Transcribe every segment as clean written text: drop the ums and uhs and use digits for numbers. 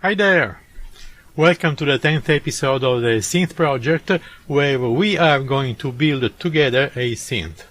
Hi there! Welcome to the 10th episode of the Synth project, where we are going to build together a synth.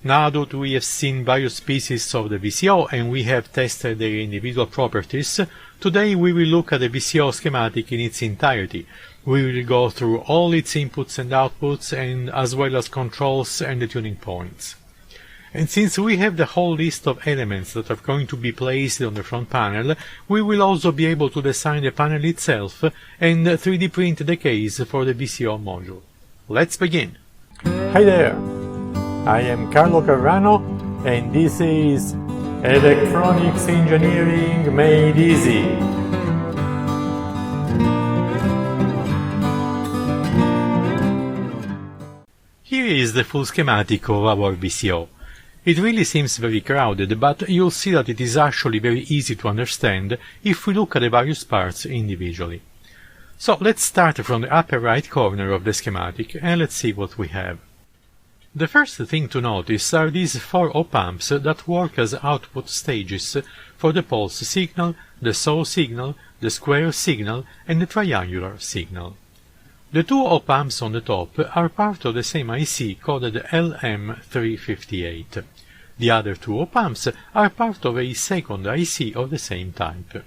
Now that we have seen various pieces of the VCO and we have tested their individual properties, today we will look at the VCO schematic in its entirety. We will go through all its inputs and outputs, and as well as controls and the tuning points. And since we have the whole list of elements that are going to be placed on the front panel, we will also be able to design the panel itself and 3D print the case for the VCO module. Let's begin! Hi there! I am Carlo Carrano, and this is Electronics Engineering Made Easy. Here is the full schematic of our VCO. It really seems very crowded, but you'll see that it is actually very easy to understand if we look at the various parts individually. So let's start from the upper right corner of the schematic and let's see what we have. The first thing to notice are these 4 op-amps that work as output stages for the pulse signal, the saw signal, the square signal, and the triangular signal. The 2 op-amps on the top are part of the same IC coded LM358. The other 2 op-amps are part of a second IC of the same type.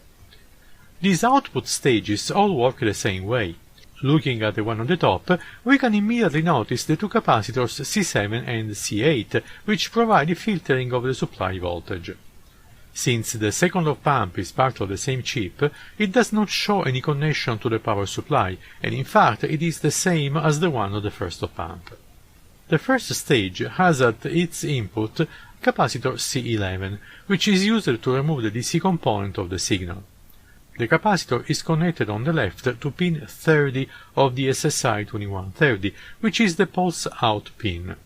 These output stages all work the same way. Looking at the one on the top, we can immediately notice the 2 capacitors C7 and C8, which provide the filtering of the supply voltage. Since the second op-amp is part of the same chip, it does not show any connection to the power supply, and in fact it is the same as the one of the first op-amp. The first stage has at its input capacitor C11, which is used to remove the DC component of the signal. The capacitor is connected on the left to pin 30 of the SSI2130, which is the pulse out pin.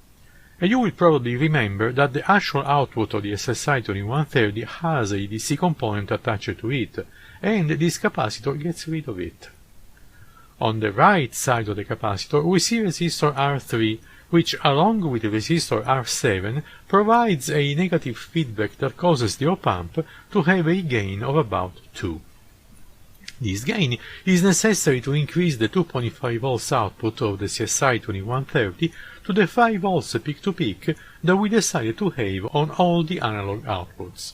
And you will probably remember that the actual output of the SSI2130 has a DC component attached to it, and this capacitor gets rid of it. On the right side of the capacitor we see resistor R3, which along with the resistor R7 provides a negative feedback that causes the op-amp to have a gain of about 2. This gain is necessary to increase the 2.5 volts output of the SSI2130 to the 5 volts peak-to-peak that we decided to have on all the analog outputs.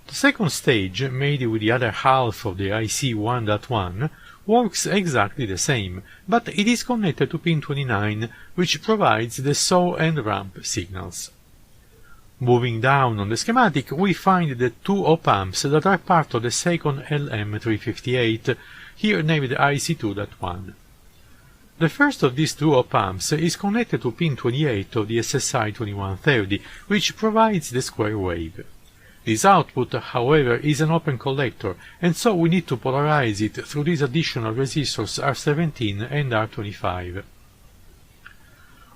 The second stage, made with the other half of the IC 1.1, works exactly the same, but it is connected to pin 29, which provides the saw and ramp signals. Moving down on the schematic, we find the 2 op-amps that are part of the second LM358, here named IC2.1. The first of these 2 op-amps is connected to pin 28 of the SSI2130, which provides the square wave. This output, however, is an open collector, and so we need to polarize it through these additional resistors R17 and R25.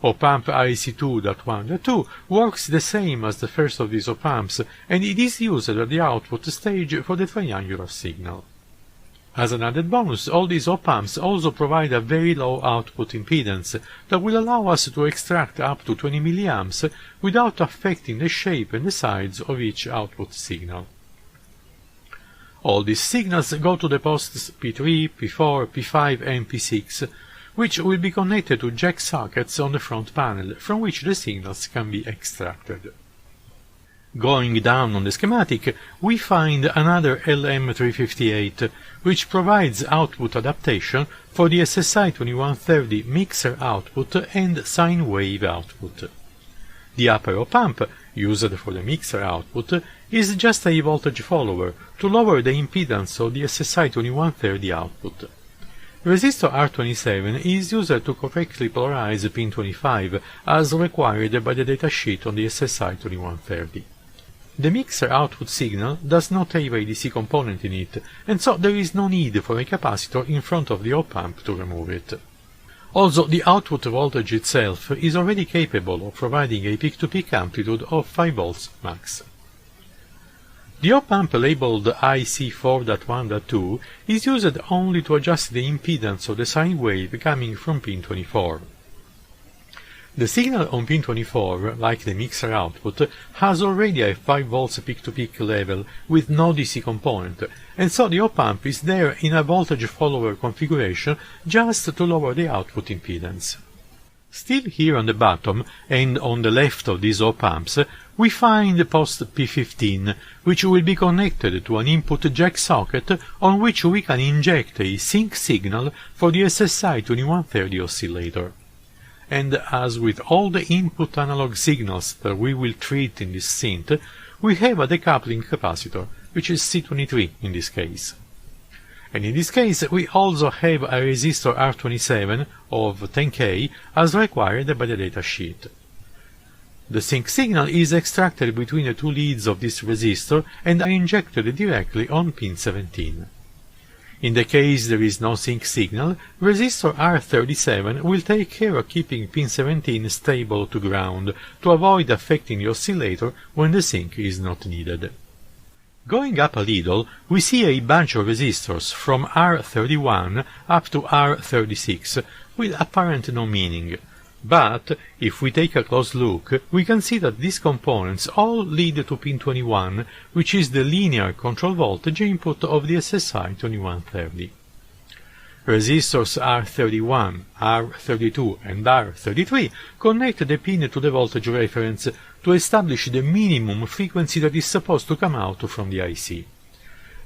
Op-amp IC2.1.2 works the same as the first of these op-amps, and it is used at the output stage for the triangular signal. As an added bonus, all these op-amps also provide a very low output impedance that will allow us to extract up to 20 mA without affecting the shape and the size of each output signal. All these signals go to the posts P3, P4, P5 and P6, which will be connected to jack sockets on the front panel, from which the signals can be extracted. Going down on the schematic, we find another LM358, which provides output adaptation for the SSI2130 mixer output and sine wave output. The upper op-amp, used for the mixer output, is just a voltage follower to lower the impedance of the SSI2130 output. Resistor R27 is used to correctly polarize pin 25, as required by the datasheet on the SSI2130. The mixer output signal does not have a DC component in it, and so there is no need for a capacitor in front of the op-amp to remove it. Also, the output voltage itself is already capable of providing a peak-to-peak amplitude of 5 volts max. The op-amp labeled IC4.1.2 is used only to adjust the impedance of the sine wave coming from pin 24. The signal on pin 24, like the mixer output, has already a 5 volts peak-to-peak level with no DC component, and so the op-amp is there in a voltage follower configuration just to lower the output impedance. Still here on the bottom and on the left of these op-amps, we find post P15, which will be connected to an input jack socket on which we can inject a sync signal for the SSI2130 oscillator. And as with all the input analog signals that we will treat in this synth, we have a decoupling capacitor, which is C23 in this case. And in this case we also have a resistor R27 of 10K as required by the datasheet. The sync signal is extracted between the two leads of this resistor and injected directly on pin 17. In the case there is no sync signal, resistor R37 will take care of keeping pin 17 stable to ground to avoid affecting the oscillator when the sync is not needed. Going up a little, we see a bunch of resistors from R31 up to R36 with apparent no meaning. But, if we take a close look, we can see that these components all lead to pin 21, which is the linear control voltage input of the SSI2130. Resistors R31, R32 and R33 connect the pin to the voltage reference to establish the minimum frequency that is supposed to come out from the IC.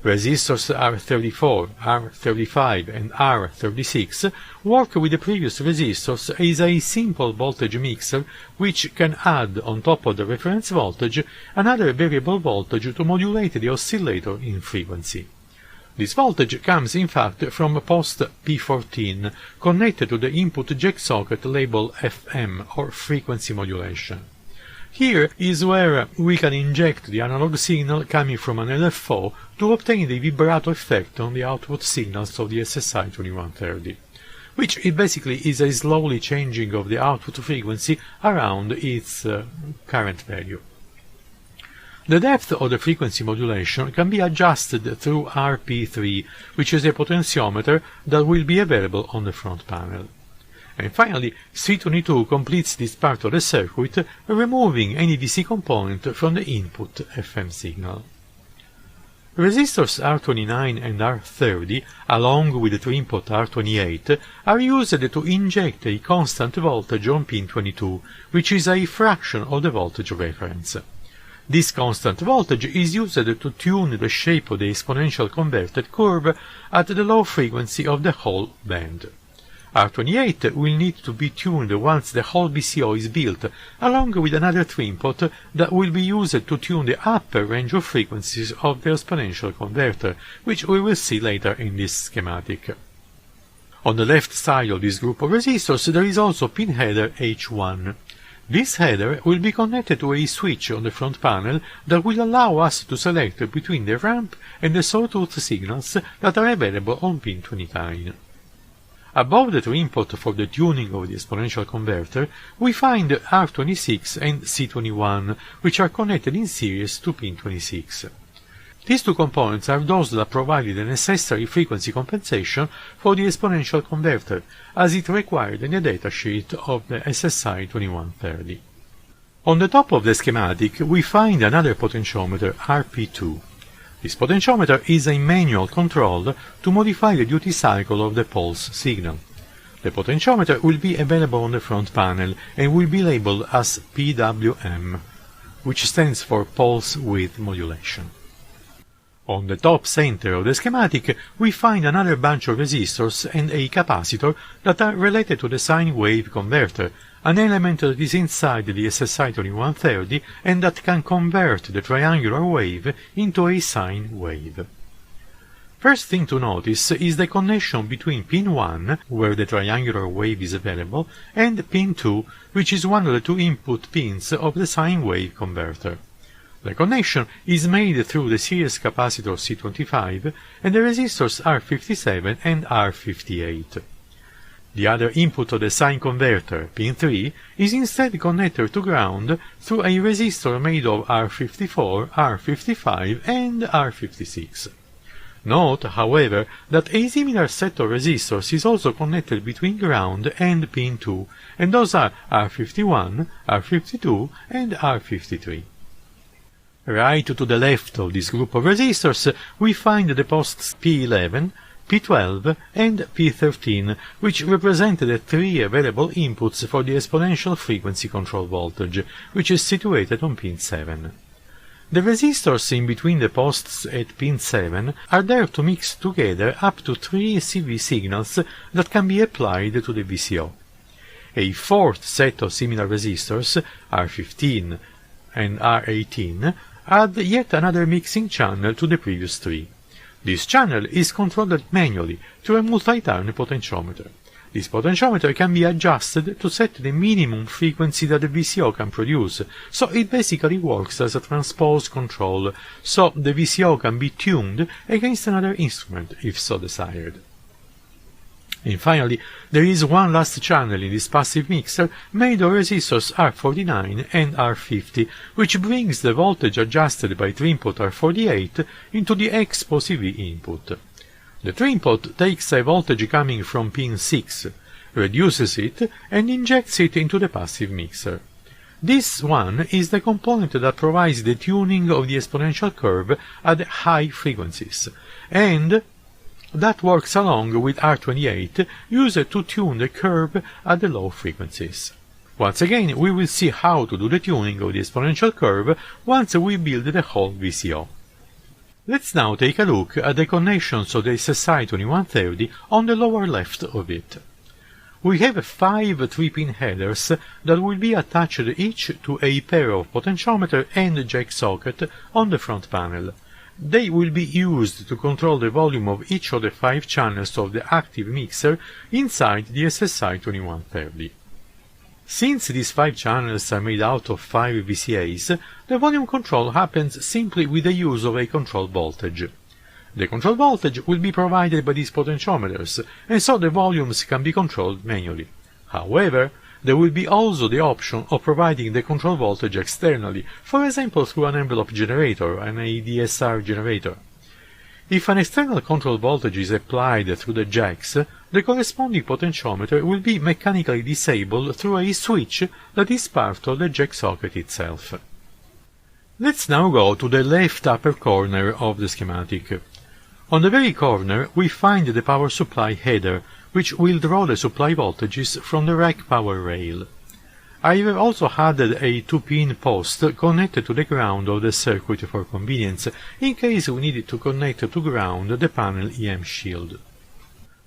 Resistors R34, R35 and R36 work with the previous resistors as a simple voltage mixer which can add on top of the reference voltage another variable voltage to modulate the oscillator in frequency. This voltage comes in fact from post P14 connected to the input jack socket labeled FM or frequency modulation. Here is where we can inject the analog signal coming from an LFO to obtain the vibrato effect on the output signals of the SSI2130, which basically is a slowly changing of the output frequency around its current value. The depth of the frequency modulation can be adjusted through RP3, which is a potentiometer that will be available on the front panel. And finally, C22 completes this part of the circuit, removing any DC component from the input FM signal. Resistors R29 and R30, along with the two-input R28, are used to inject a constant voltage on pin 22, which is a fraction of the voltage reference. This constant voltage is used to tune the shape of the exponential converted curve at the low frequency of the whole band. R28 will need to be tuned once the whole VCO is built, along with another two-input that will be used to tune the upper range of frequencies of the exponential converter, which we will see later in this schematic. On the left side of this group of resistors there is also pin header H1. This header will be connected to a switch on the front panel that will allow us to select between the ramp and the sawtooth signals that are available on pin 29. Above the two-input for the tuning of the exponential converter, we find R26 and C21, which are connected in series to pin 26. These two components are those that provide the necessary frequency compensation for the exponential converter, as it required in the datasheet of the SSI2130. On the top of the schematic, we find another potentiometer, RP2. This potentiometer is a manual control to modify the duty cycle of the pulse signal. The potentiometer will be available on the front panel and will be labeled as PWM, which stands for Pulse Width Modulation. On the top center of the schematic, we find another bunch of resistors and a capacitor that are related to the sine wave converter, an element that is inside the SSI2130 and that can convert the triangular wave into a sine wave. First thing to notice is the connection between pin 1, where the triangular wave is available, and pin 2, which is one of the two input pins of the sine wave converter. The connection is made through the series capacitor C25 and the resistors R57 and R58. The other input of the sine converter, pin 3, is instead connected to ground through a resistor made of R54, R55 and R56. Note, however, that a similar set of resistors is also connected between ground and pin 2, and those are R51, R52 and R53. Right to the left of this group of resistors we find the posts P11, P12 and P13, which represent the three available inputs for the exponential frequency control voltage, which is situated on pin 7. The resistors in between the posts at pin 7 are there to mix together up to 3 CV signals that can be applied to the VCO. A fourth set of similar resistors, R15 and R18, add yet another mixing channel to the previous three. This channel is controlled manually through a multi-turn potentiometer. This potentiometer can be adjusted to set the minimum frequency that the VCO can produce, so it basically works as a transpose control, so the VCO can be tuned against another instrument if so desired. And finally, there is one last channel in this passive mixer made of resistors R49 and R50, which brings the voltage adjusted by trim-input R48 into the expo CV input. The trim-input takes a voltage coming from pin 6, reduces it, and injects it into the passive mixer. This one is the component that provides the tuning of the exponential curve at high frequencies, and that works along with R28 used to tune the curve at the low frequencies. Once again, we will see how to do the tuning of the exponential curve once we build the whole VCO. Let's now take a look at the connections of the SSI2130 on the lower left of it. We have 5 3-pin headers that will be attached each to a pair of potentiometer and jack socket on the front panel. They will be used to control the volume of each of the 5 channels of the active mixer inside the SSI2130. Since these 5 channels are made out of 5 VCAs, the volume control happens simply with the use of a control voltage. The control voltage will be provided by these potentiometers, and so the volumes can be controlled manually. However, there will be also the option of providing the control voltage externally, for example through an envelope generator and a DSR generator. If an external control voltage is applied through the jacks, the corresponding potentiometer will be mechanically disabled through a switch that is part of the jack socket itself. Let's now go to the left upper corner of the schematic. On the very corner we find the power supply header, which will draw the supply voltages from the rack power rail. I have also added a 2-pin post connected to the ground of the circuit for convenience, in case we needed to connect to ground the panel EM shield.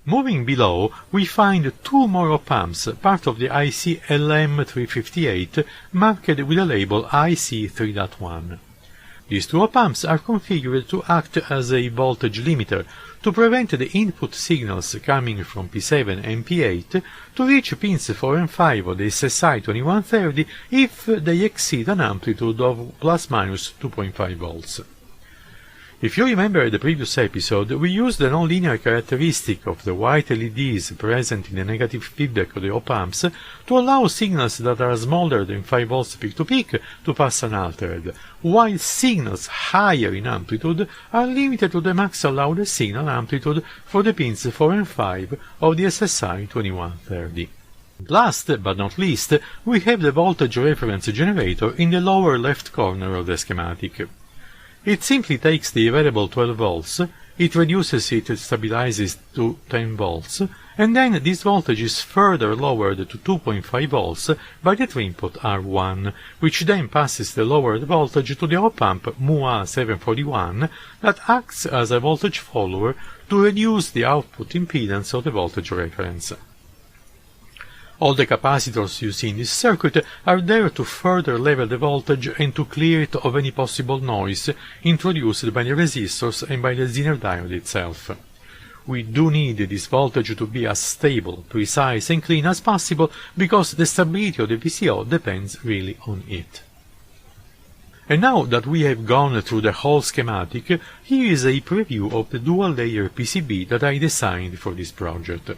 Moving below, we find 2 more op-amps, part of the IC LM358, marked with the label IC3.1. These 2 op-amps are configured to act as a voltage limiter, to prevent the input signals coming from P7 and P8 to reach pins 4 and 5 of the SSI2130 if they exceed an amplitude of plus-minus 2.5 volts. If you remember the previous episode, we used the nonlinear characteristic of the white LEDs present in the negative feedback of the op-amps to allow signals that are smaller than 5 volts peak-to-peak to pass unaltered, while signals higher in amplitude are limited to the max allowed signal amplitude for the pins 4 and 5 of the SSI2130. Last but not least, we have the voltage reference generator in the lower left corner of the schematic. It simply takes the available 12 volts, it reduces it and stabilizes to 10 volts, and then this voltage is further lowered to 2.5 volts by the trim-input R1, which then passes the lowered voltage to the op-amp MUA741 that acts as a voltage follower to reduce the output impedance of the voltage reference. All the capacitors you see in this circuit are there to further level the voltage and to clear it of any possible noise introduced by the resistors and by the Zener diode itself. We do need this voltage to be as stable, precise and clean as possible because the stability of the VCO depends really on it. And now that we have gone through the whole schematic, here is a preview of the dual-layer PCB that I designed for this project.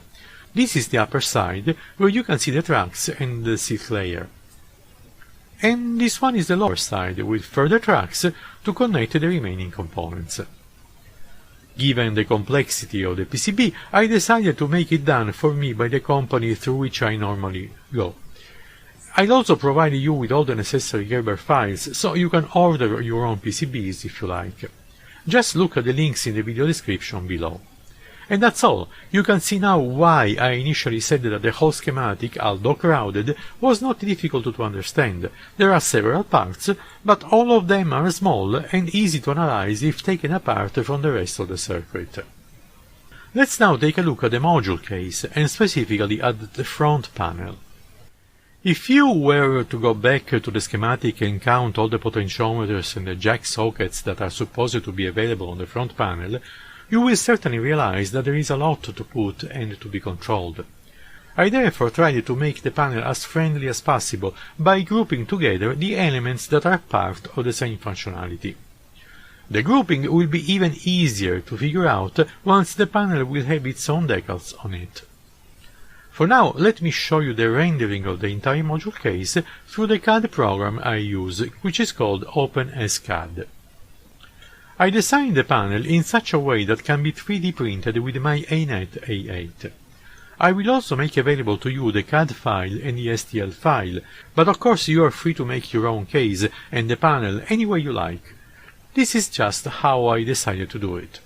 This is the upper side, where you can see the tracks and the seat layer. And this one is the lower side, with further tracks to connect the remaining components. Given the complexity of the PCB, I decided to make it done for me by the company through which I normally go. I'll also provide you with all the necessary Gerber files, so you can order your own PCBs if you like. Just look at the links in the video description below. And that's all. You can see now why I initially said that the whole schematic, although crowded, was not difficult to understand. There are several parts, but all of them are small and easy to analyze if taken apart from the rest of the circuit. Let's now take a look at the module case, and specifically at the front panel. If you were to go back to the schematic and count all the potentiometers and the jack sockets that are supposed to be available on the front panel, you will certainly realize that there is a lot to put and to be controlled. I therefore tried to make the panel as friendly as possible by grouping together the elements that are part of the same functionality. The grouping will be even easier to figure out once the panel will have its own decals on it. For now, let me show you the rendering of the entire module case through the CAD program I use, which is called OpenSCAD. I designed the panel in such a way that can be 3D printed with my ANET A8. I will also make available to you the CAD file and the STL file, but of course you are free to make your own case and the panel any way you like. This is just how I decided to do it.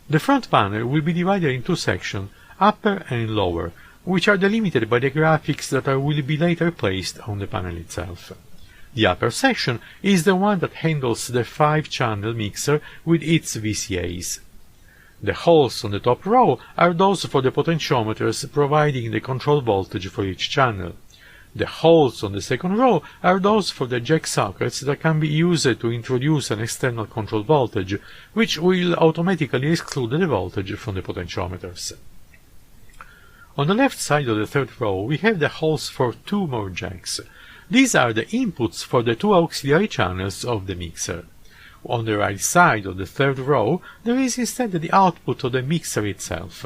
The front panel will be divided in two sections, upper and lower, which are delimited by the graphics that will be later placed on the panel itself. The upper section is the one that handles the 5-channel mixer with its VCAs. The holes on the top row are those for the potentiometers providing the control voltage for each channel. The holes on the second row are those for the jack sockets that can be used to introduce an external control voltage, which will automatically exclude the voltage from the potentiometers. On the left side of the third row we have the holes for 2 more jacks. These are the inputs for the 2 auxiliary channels of the mixer. On the right side of the third row there is instead the output of the mixer itself.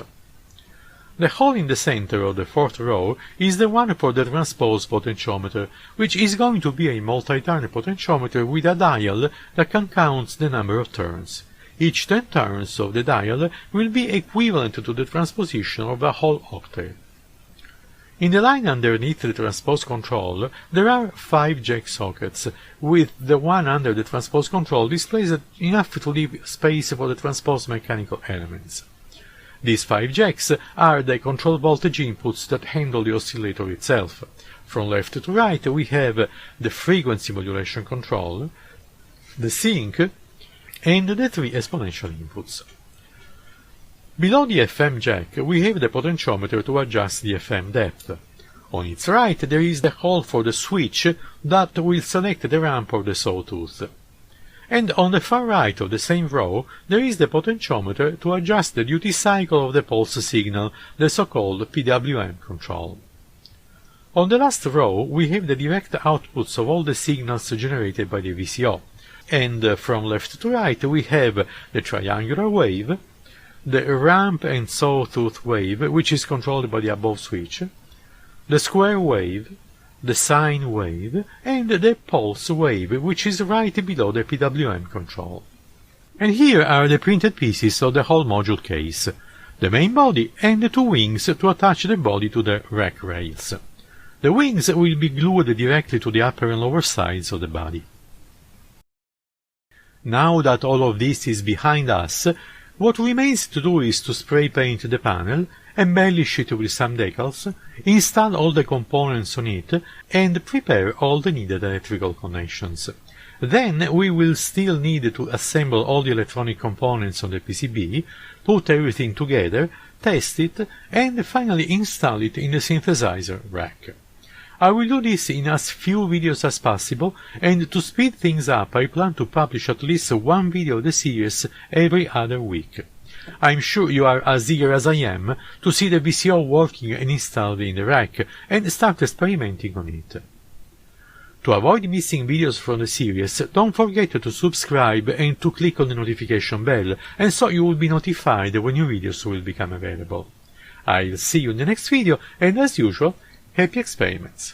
The hole in the center of the fourth row is the one for the transpose potentiometer, which is going to be a multi-turn potentiometer with a dial that can count the number of turns. Each 10 turns of the dial will be equivalent to the transposition of a whole octave. In the line underneath the transpose control, there are 5 jack sockets, with the one under the transpose control displaced enough to leave space for the transpose mechanical elements. These 5 jacks are the control voltage inputs that handle the oscillator itself. From left to right we have the frequency modulation control, the sync, and the 3 exponential inputs. Below the FM jack we have the potentiometer to adjust the FM depth. On its right there is the hole for the switch that will select the ramp of the sawtooth. And on the far right of the same row there is the potentiometer to adjust the duty cycle of the pulse signal, the so-called PWM control. On the last row we have the direct outputs of all the signals generated by the VCO. And from left to right we have the triangular wave, the ramp and sawtooth wave, which is controlled by the above switch, the square wave, the sine wave, and the pulse wave, which is right below the PWM control. And here are the printed pieces of the whole module case, the main body and the 2 wings to attach the body to the rack rails. The wings will be glued directly to the upper and lower sides of the body. Now that all of this is behind us, what remains to do is to spray paint the panel, embellish it with some decals, install all the components on it, and prepare all the needed electrical connections. Then we will still need to assemble all the electronic components on the PCB, put everything together, test it, and finally install it in the synthesizer rack. I will do this in as few videos as possible, and to speed things up I plan to publish at least 1 video of the series every other week. I'm sure you are as eager as I am to see the VCO working and installed in the rack, and start experimenting on it. To avoid missing videos from the series, don't forget to subscribe and to click on the notification bell, and so you will be notified when new videos will become available. I'll see you in the next video, and as usual, happy experiments!